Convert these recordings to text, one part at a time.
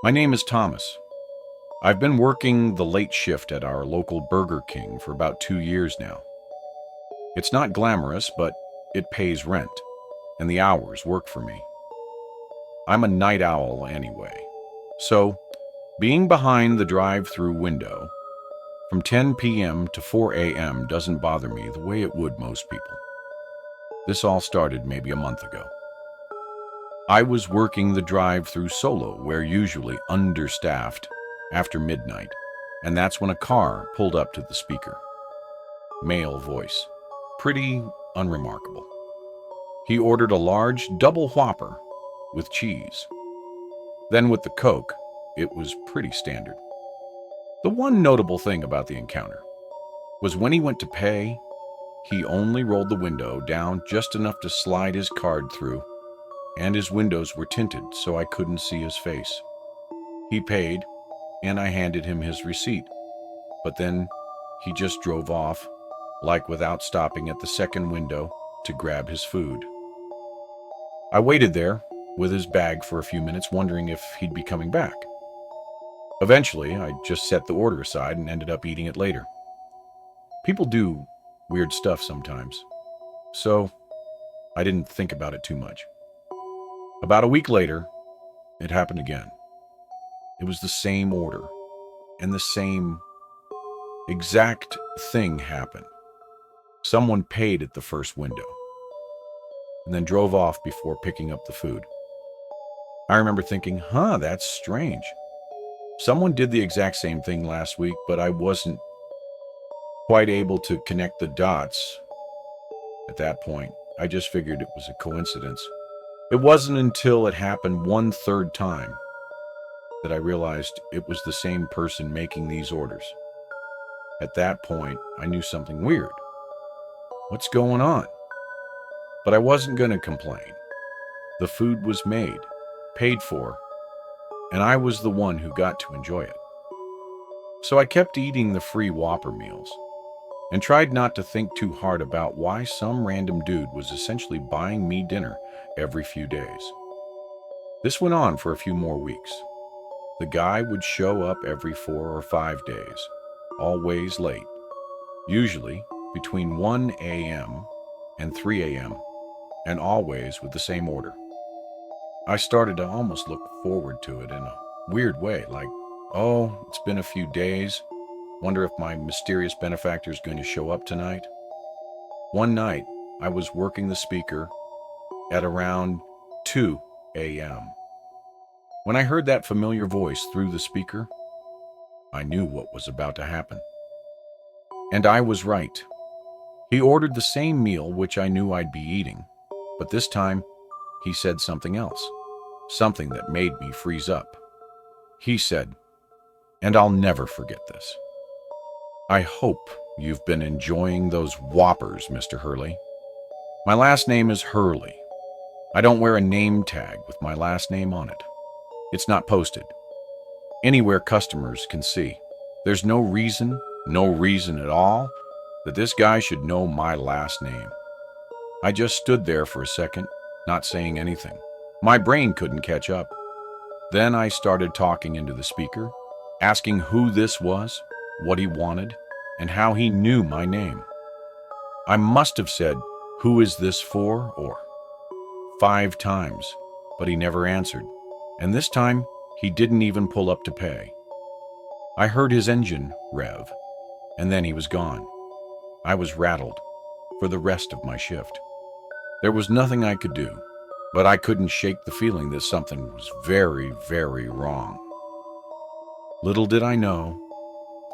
My name is Thomas. I've been working the late shift at our local Burger King for about 2 years now. It's not glamorous, but it pays rent, and the hours work for me. I'm a night owl anyway. So, being behind the drive-through window from 10 p.m. to 4 a.m. doesn't bother me the way it would most people. This all started maybe a month ago. I was working the drive-through solo, where usually understaffed, after midnight, and that's when a car pulled up to the speaker. Male voice. Pretty unremarkable. He ordered a large double Whopper with cheese. Then with the Coke, it was pretty standard. The one notable thing about the encounter was when he went to pay, he only rolled the window down just enough to slide his card through, and his windows were tinted so I couldn't see his face. He paid, and I handed him his receipt, but then he just drove off, like without stopping at the second window to grab his food. I waited there with his bag for a few minutes, wondering if he'd be coming back. Eventually, I just set the order aside and ended up eating it later. People do weird stuff sometimes, so I didn't think about it too much. About a week later, it happened again. It was the same order, and the same exact thing happened. Someone paid at the first window, and then drove off before picking up the food. I remember thinking, that's strange. Someone did the exact same thing last week, but I wasn't quite able to connect the dots at that point. I just figured it was a coincidence. It wasn't until it happened one third time that I realized it was the same person making these orders. At that point, I knew something weird. What's going on? But I wasn't going to complain. The food was made, paid for, and I was the one who got to enjoy it. So I kept eating the free Whopper meals and tried not to think too hard about why some random dude was essentially buying me dinner every few days. This went on for a few more weeks. The guy would show up every 4 or 5 days, always late, usually between 1 a.m. and 3 a.m., and always with the same order. I started to almost look forward to it in a weird way, like, oh, it's been a few days. Wonder if my mysterious benefactor is going to show up tonight. One night, I was working the speaker at around 2 a.m. When I heard that familiar voice through the speaker, I knew what was about to happen. And I was right. He ordered the same meal which I knew I'd be eating, but this time he said something else, something that made me freeze up. He said, and I'll never forget this, "I hope you've been enjoying those Whoppers, Mr. Hurley. My last name is Hurley. I don't wear a name tag with my last name on it. It's not posted anywhere customers can see. There's no reason at all, that this guy should know my last name." I just stood there for a second, not saying anything. My brain couldn't catch up. Then I started talking into the speaker, asking who this was, what he wanted, and how he knew my name. I must have said, "Who is this for?" or 5 times, but he never answered. And this time, he didn't even pull up to pay. I heard his engine rev, and then he was gone. I was rattled for the rest of my shift. There was nothing I could do, but I couldn't shake the feeling that something was very, very wrong. Little did I know,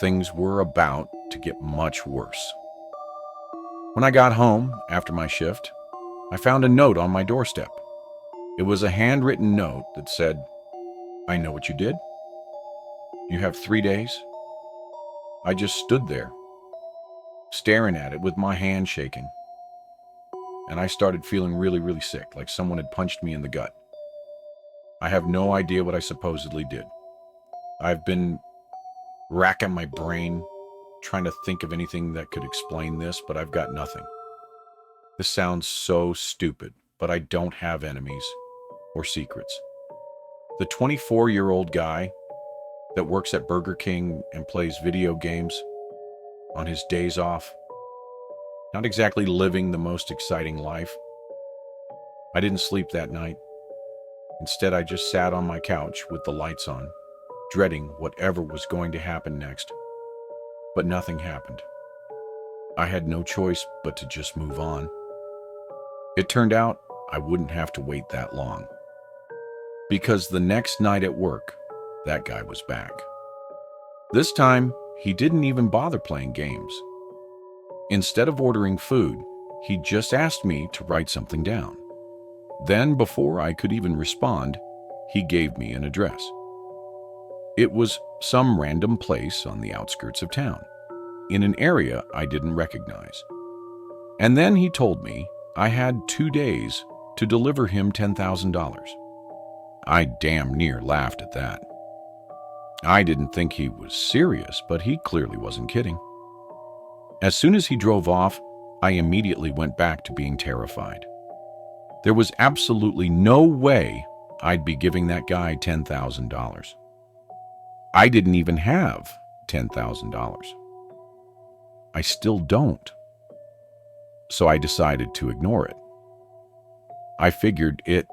things were about to get much worse. When I got home after my shift, I found a note on my doorstep. It was a handwritten note that said, "I know what you did. You have 3 days." I just stood there, staring at it with my hand shaking. And I started feeling really, really sick, like someone had punched me in the gut. I have no idea what I supposedly did. I've been racking my brain, trying to think of anything that could explain this, but I've got nothing. This sounds so stupid, but I don't have enemies or secrets. The 24-year-old guy that works at Burger King and plays video games on his days off. Not exactly living the most exciting life. I didn't sleep that night. Instead, I just sat on my couch with the lights on, dreading whatever was going to happen next. But nothing happened. I had no choice but to just move on. It turned out I wouldn't have to wait that long. Because the next night at work, that guy was back. This time, he didn't even bother playing games. Instead of ordering food, he just asked me to write something down. Then, before I could even respond, he gave me an address. It was some random place on the outskirts of town, in an area I didn't recognize. And then he told me I had 2 days to deliver him $10,000. I damn near laughed at that. I didn't think he was serious, but he clearly wasn't kidding. As soon as he drove off, I immediately went back to being terrified. There was absolutely no way I'd be giving that guy $10,000. I didn't even have $10,000. I still don't. So I decided to ignore it. I figured it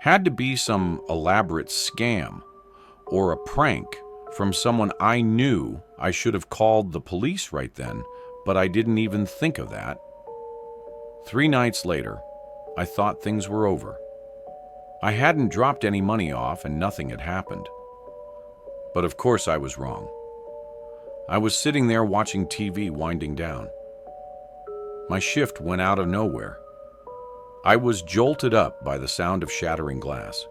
had to be some elaborate scam or a prank from someone I knew. I should have called the police right then, but I didn't even think of that. 3 nights later, I thought things were over. I hadn't dropped any money off and nothing had happened. But of course I was wrong. I was sitting there watching TV winding down. My shift went out of nowhere. I was jolted up by the sound of shattering glass.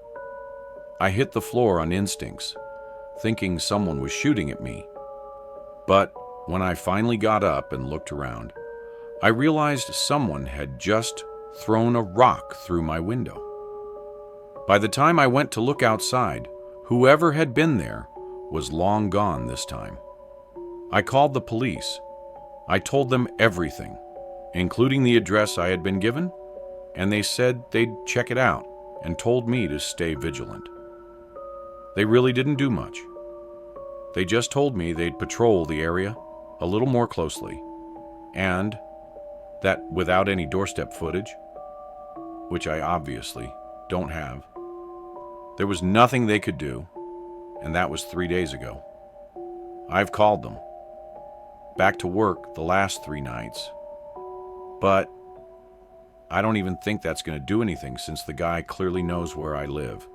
I hit the floor on instincts, thinking someone was shooting at me. But when I finally got up and looked around, I realized someone had just thrown a rock through my window. By the time I went to look outside, whoever had been there was long gone this time. I called the police. I told them everything, including the address I had been given, and they said they'd check it out and told me to stay vigilant. They really didn't do much. They just told me they'd patrol the area a little more closely, and that without any doorstep footage, which I obviously don't have, there was nothing they could do, and that was 3 days ago. I've called them. Back to work the last 3 nights. But I don't even think that's going to do anything since the guy clearly knows where I live.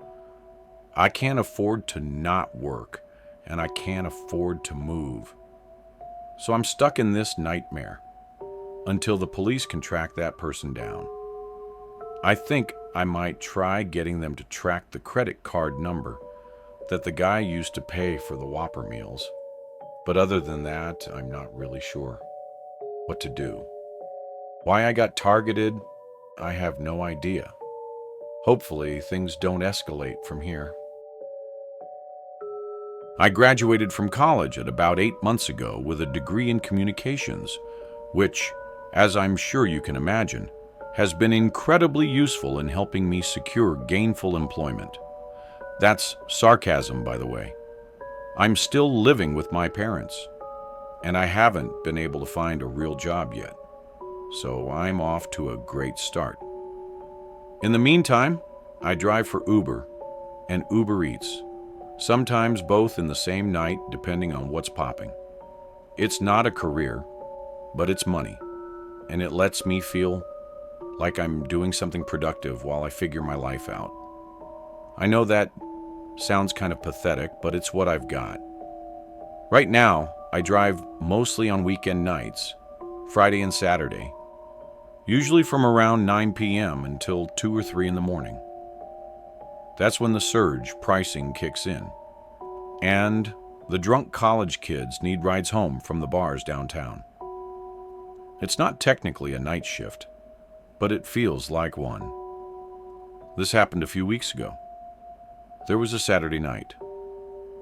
I can't afford to not work, and I can't afford to move. So I'm stuck in this nightmare until the police can track that person down. I think I might try getting them to track the credit card number that the guy used to pay for the Whopper meals. But other than that, I'm not really sure what to do. Why I got targeted, I have no idea. Hopefully, things don't escalate from here. I graduated from college at about 8 months ago with a degree in communications, which, as I'm sure you can imagine, has been incredibly useful in helping me secure gainful employment. That's sarcasm, by the way. I'm still living with my parents, and I haven't been able to find a real job yet, so I'm off to a great start. In the meantime, I drive for Uber and Uber Eats, sometimes both in the same night depending on what's popping. It's not a career, but it's money, and it lets me feel like I'm doing something productive while I figure my life out. I know that sounds kind of pathetic, but it's what I've got. Right now, I drive mostly on weekend nights, Friday and Saturday, usually from around 9 p.m. until 2 or 3 in the morning. That's when the surge pricing kicks in, and the drunk college kids need rides home from the bars downtown. It's not technically a night shift, but it feels like one. This happened a few weeks ago. There was a Saturday night,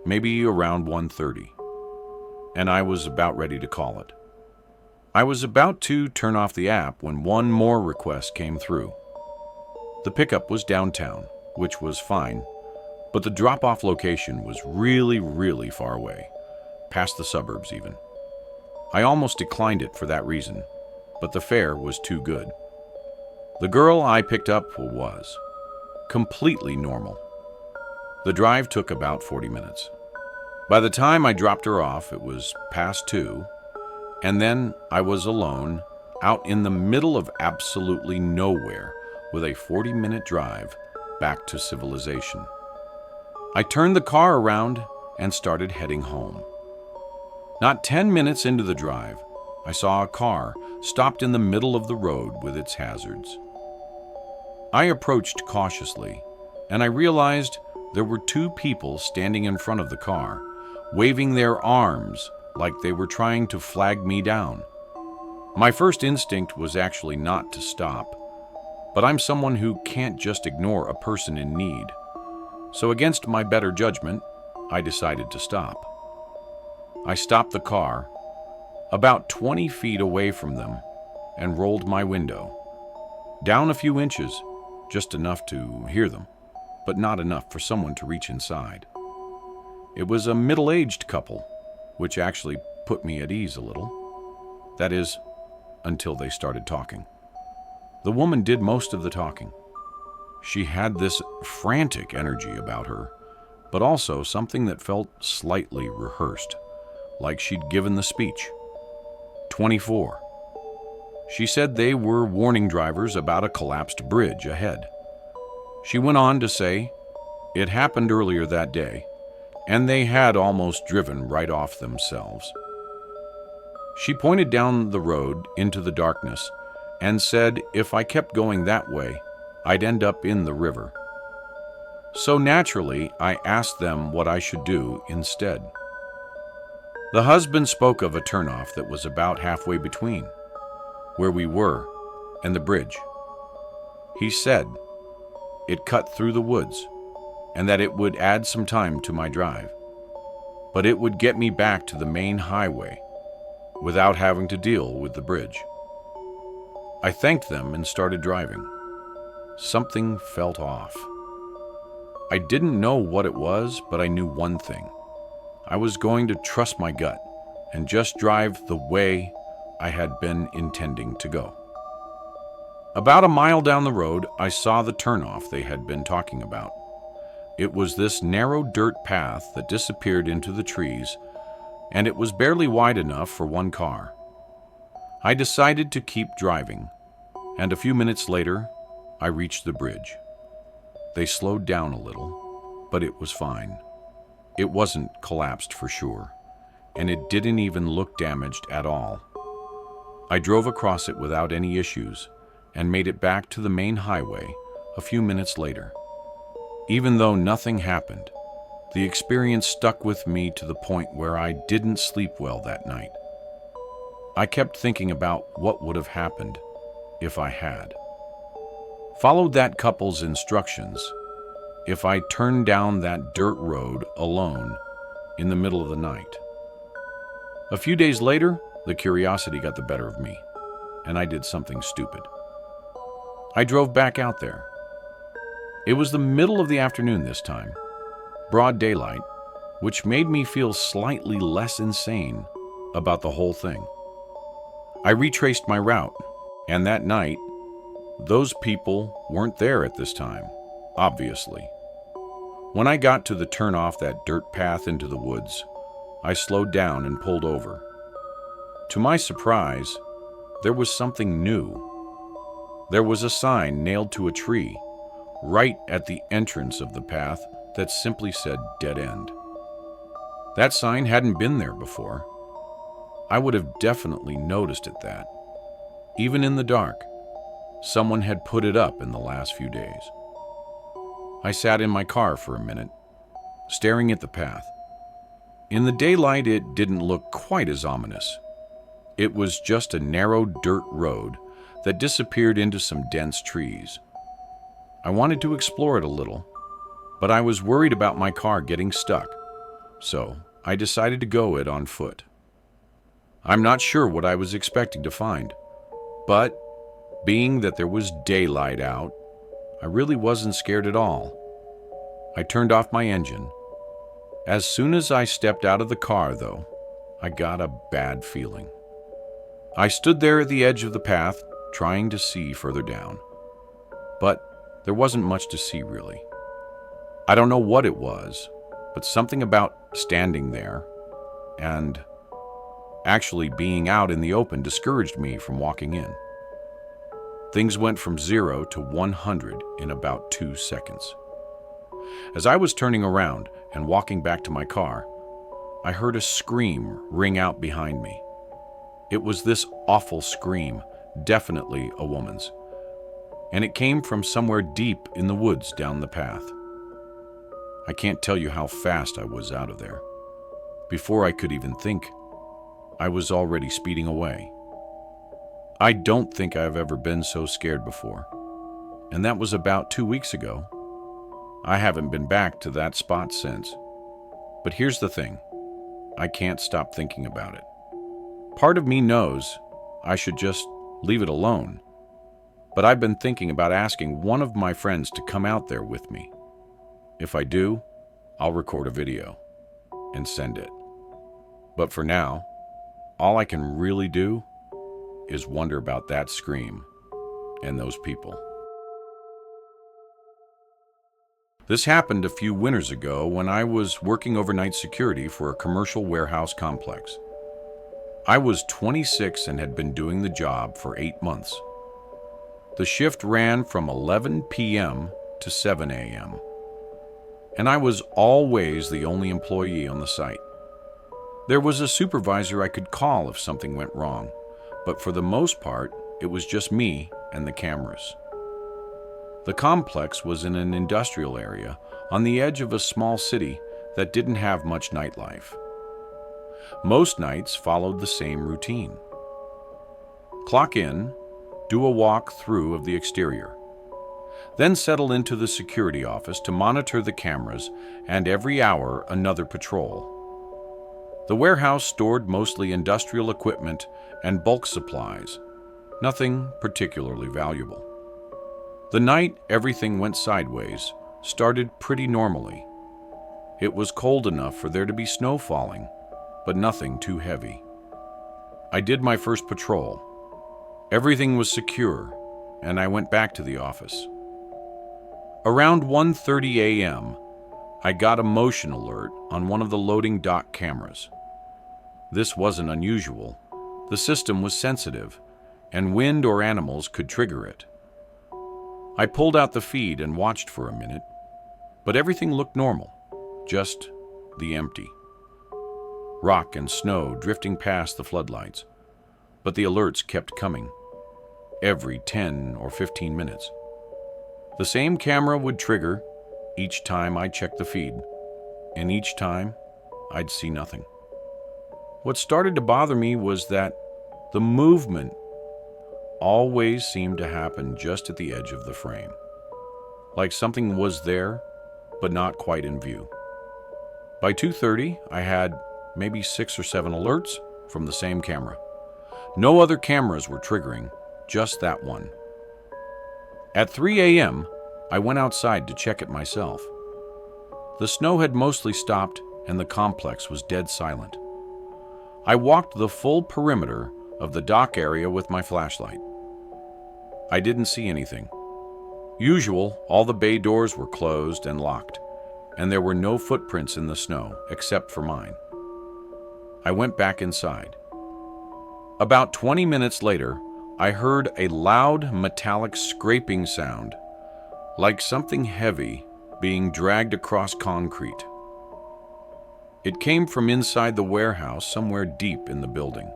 maybe around 1:30, and I was about ready to call it. I was about to turn off the app when one more request came through. The pickup was downtown, which was fine, but the drop-off location was really, really far away, past the suburbs even. I almost declined it for that reason, but the fare was too good. The girl I picked up was completely normal. The drive took about 40 minutes. By the time I dropped her off, it was past 2, and then I was alone, out in the middle of absolutely nowhere, with a 40-minute drive back to civilization. I turned the car around and started heading home. Not 10 minutes into the drive, I saw a car stopped in the middle of the road with its hazards. I approached cautiously, and I realized there were 2 people standing in front of the car, waving their arms like they were trying to flag me down. My first instinct was actually not to stop, but I'm someone who can't just ignore a person in need. So against my better judgment, I decided to stop. I stopped the car about 20 feet away from them and rolled my window down a few inches, just enough to hear them, but not enough for someone to reach inside. It was a middle-aged couple, which actually put me at ease a little. That is, until they started talking. The woman did most of the talking. She had this frantic energy about her, but also something that felt slightly rehearsed, like she'd given the speech. 24. She said they were warning drivers about a collapsed bridge ahead. She went on to say it happened earlier that day, and they had almost driven right off themselves. She pointed down the road into the darkness and said if I kept going that way, I'd end up in the river. So naturally, I asked them what I should do instead. The husband spoke of a turnoff that was about halfway between where we were and the bridge. He said it cut through the woods and that it would add some time to my drive, but it would get me back to the main highway without having to deal with the bridge. I thanked them and started driving. Something felt off. I didn't know what it was, but I knew one thing. I was going to trust my gut and just drive the way I had been intending to go. About a mile down the road, I saw the turnoff they had been talking about. It was this narrow dirt path that disappeared into the trees, and it was barely wide enough for one car. I decided to keep driving, and a few minutes later, I reached the bridge. They slowed down a little, but it was fine. It wasn't collapsed for sure, and it didn't even look damaged at all. I drove across it without any issues and made it back to the main highway a few minutes later. Even though nothing happened, the experience stuck with me to the point where I didn't sleep well that night. I kept thinking about what would have happened if I had followed that couple's instructions, if I turned down that dirt road alone in the middle of the night. A few days later, the curiosity got the better of me, and I did something stupid. I drove back out there. It was the middle of the afternoon this time, broad daylight, which made me feel slightly less insane about the whole thing. I retraced my route, and that night, those people weren't there at this time, obviously. When I got to the turn off that dirt path into the woods, I slowed down and pulled over. To my surprise, there was something new. There was a sign nailed to a tree, right at the entrance of the path that simply said dead end. That sign hadn't been there before. I would have definitely noticed it that, even in the dark, someone had put it up in the last few days. I sat in my car for a minute, staring at the path. In the daylight, it didn't look quite as ominous. It was just a narrow dirt road that disappeared into some dense trees. I wanted to explore it a little, but I was worried about my car getting stuck, so I decided to go it on foot. I'm not sure what I was expecting to find, but being that there was daylight out, I really wasn't scared at all. I turned off my engine. As soon as I stepped out of the car, though, I got a bad feeling. I stood there at the edge of the path, trying to see further down. But there wasn't much to see, really. I don't know what it was, but something about standing there and actually being out in the open discouraged me from walking in. Things went from 0 to 100 in about 2 seconds. As I was turning around and walking back to my car, I heard a scream ring out behind me. It was this awful scream, definitely a woman's, and it came from somewhere deep in the woods down the path. I can't tell you how fast I was out of there. Before I could even think, I was already speeding away. I don't think I've ever been so scared before, and that was about 2 weeks ago. I haven't been back to that spot since. But here's the thing, I can't stop thinking about it. Part of me knows I should just leave it alone, but I've been thinking about asking one of my friends to come out there with me. If I do, I'll record a video and send it. But for now, all I can really do is wonder about that scream and those people. This happened a few winters ago when I was working overnight security for a commercial warehouse complex. I was 26 and had been doing the job for 8 months. The shift ran from 11 p.m. to 7 a.m., and I was always the only employee on the site. There was a supervisor I could call if something went wrong, but for the most part, it was just me and the cameras. The complex was in an industrial area on the edge of a small city that didn't have much nightlife. Most nights followed the same routine. Clock in, do a walk through of the exterior, then settle into the security office to monitor the cameras, and every hour another patrol. The warehouse stored mostly industrial equipment and bulk supplies, nothing particularly valuable. The night everything went sideways started pretty normally. It was cold enough for there to be snow falling, but nothing too heavy. I did my first patrol. Everything was secure, and I went back to the office. Around 1:30 a.m., I got a motion alert on one of the loading dock cameras. This wasn't unusual. The system was sensitive, and wind or animals could trigger it. I pulled out the feed and watched for a minute, but everything looked normal, just the empty. Rock and snow drifting past the floodlights, but the alerts kept coming, every 10 or 15 minutes. The same camera would trigger each time I checked the feed, and each time I'd see nothing. What started to bother me was that the movement always seemed to happen just at the edge of the frame, like something was there, but not quite in view. By 2:30, I had maybe 6 or 7 alerts from the same camera. No other cameras were triggering, just that one. At 3 a.m., I went outside to check it myself. The snow had mostly stopped, and the complex was dead silent. I walked the full perimeter of the dock area with my flashlight. I didn't see anything. Usual, all the bay doors were closed and locked, and there were no footprints in the snow except for mine. I went back inside. About 20 minutes later, I heard a loud metallic scraping sound, like something heavy being dragged across concrete. It came from inside the warehouse somewhere deep in the building.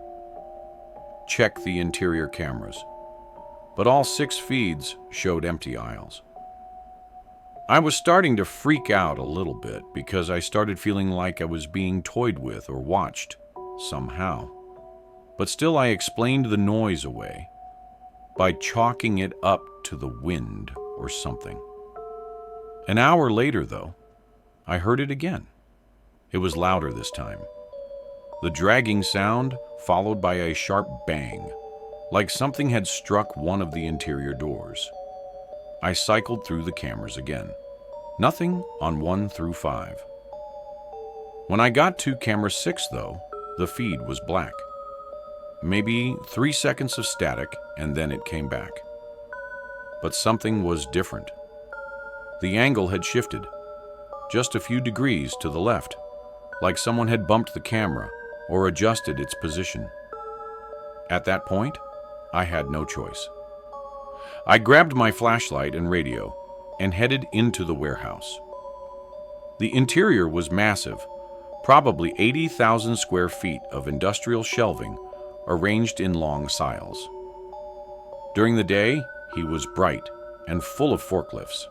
Check the interior cameras, but all 6 feeds showed empty aisles. I was starting to freak out a little bit because I started feeling like I was being toyed with or watched somehow. But still I explained the noise away by chalking it up to the wind or something. An hour later, though, I heard it again. It was louder this time. The dragging sound followed by a sharp bang, like something had struck one of the interior doors. I cycled through the cameras again. Nothing on 1 through 5. When I got to camera 6, though, the feed was black. Maybe 3 seconds of static, and then it came back. But something was different. The angle had shifted, just a few degrees to the left, like someone had bumped the camera or adjusted its position. At that point, I had no choice. I grabbed my flashlight and radio and headed into the warehouse. The interior was massive, probably 80,000 square feet of industrial shelving arranged in long aisles. During the day, he was bright and full of forklifts.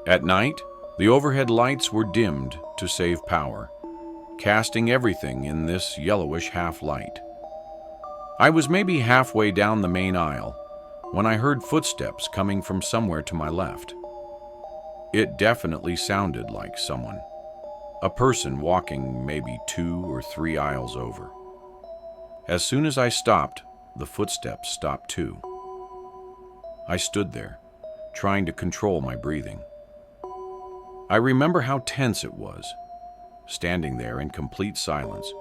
At night, the overhead lights were dimmed to save power, casting everything in this yellowish half-light. I was maybe halfway down the main aisle when I heard footsteps coming from somewhere to my left. It definitely sounded like someone, a person walking maybe 2 or 3 aisles over. As soon as I stopped, the footsteps stopped too. I stood there, trying to control my breathing. I remember how tense it was, standing there in complete silence,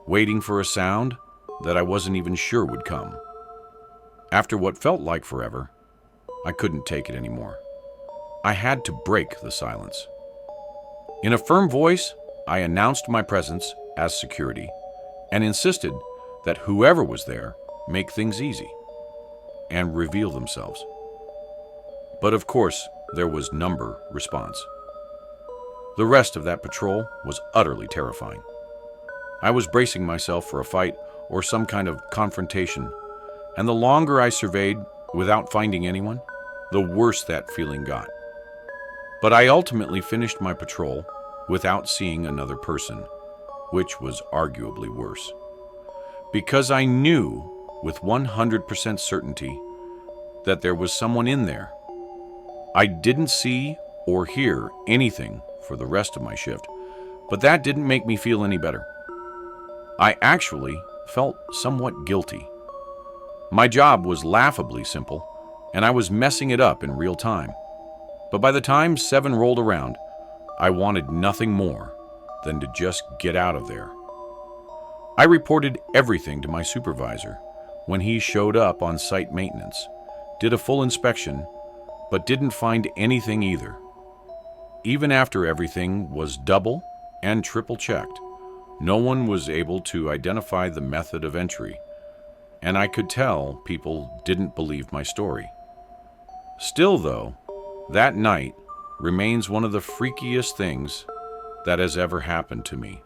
waiting for a sound that I wasn't even sure would come. After what felt like forever, I couldn't take it anymore. I had to break the silence. In a firm voice, I announced my presence as security and insisted that whoever was there make things easy and reveal themselves. But of course, there was number response. The rest of that patrol was utterly terrifying. I was bracing myself for a fight or some kind of confrontation, and the longer I surveyed without finding anyone, the worse that feeling got. But I ultimately finished my patrol without seeing another person, which was arguably worse. Because I knew with 100% certainty that there was someone in there. I didn't see or hear anything for the rest of my shift, but that didn't make me feel any better. I actually felt somewhat guilty. My job was laughably simple, and I was messing it up in real time. But by the time 7 rolled around, I wanted nothing more than to just get out of there. I reported everything to my supervisor when he showed up on site maintenance, did a full inspection, but didn't find anything either. Even after everything was double and triple checked, no one was able to identify the method of entry, and I could tell people didn't believe my story. Still, though, that night remains one of the freakiest things that has ever happened to me.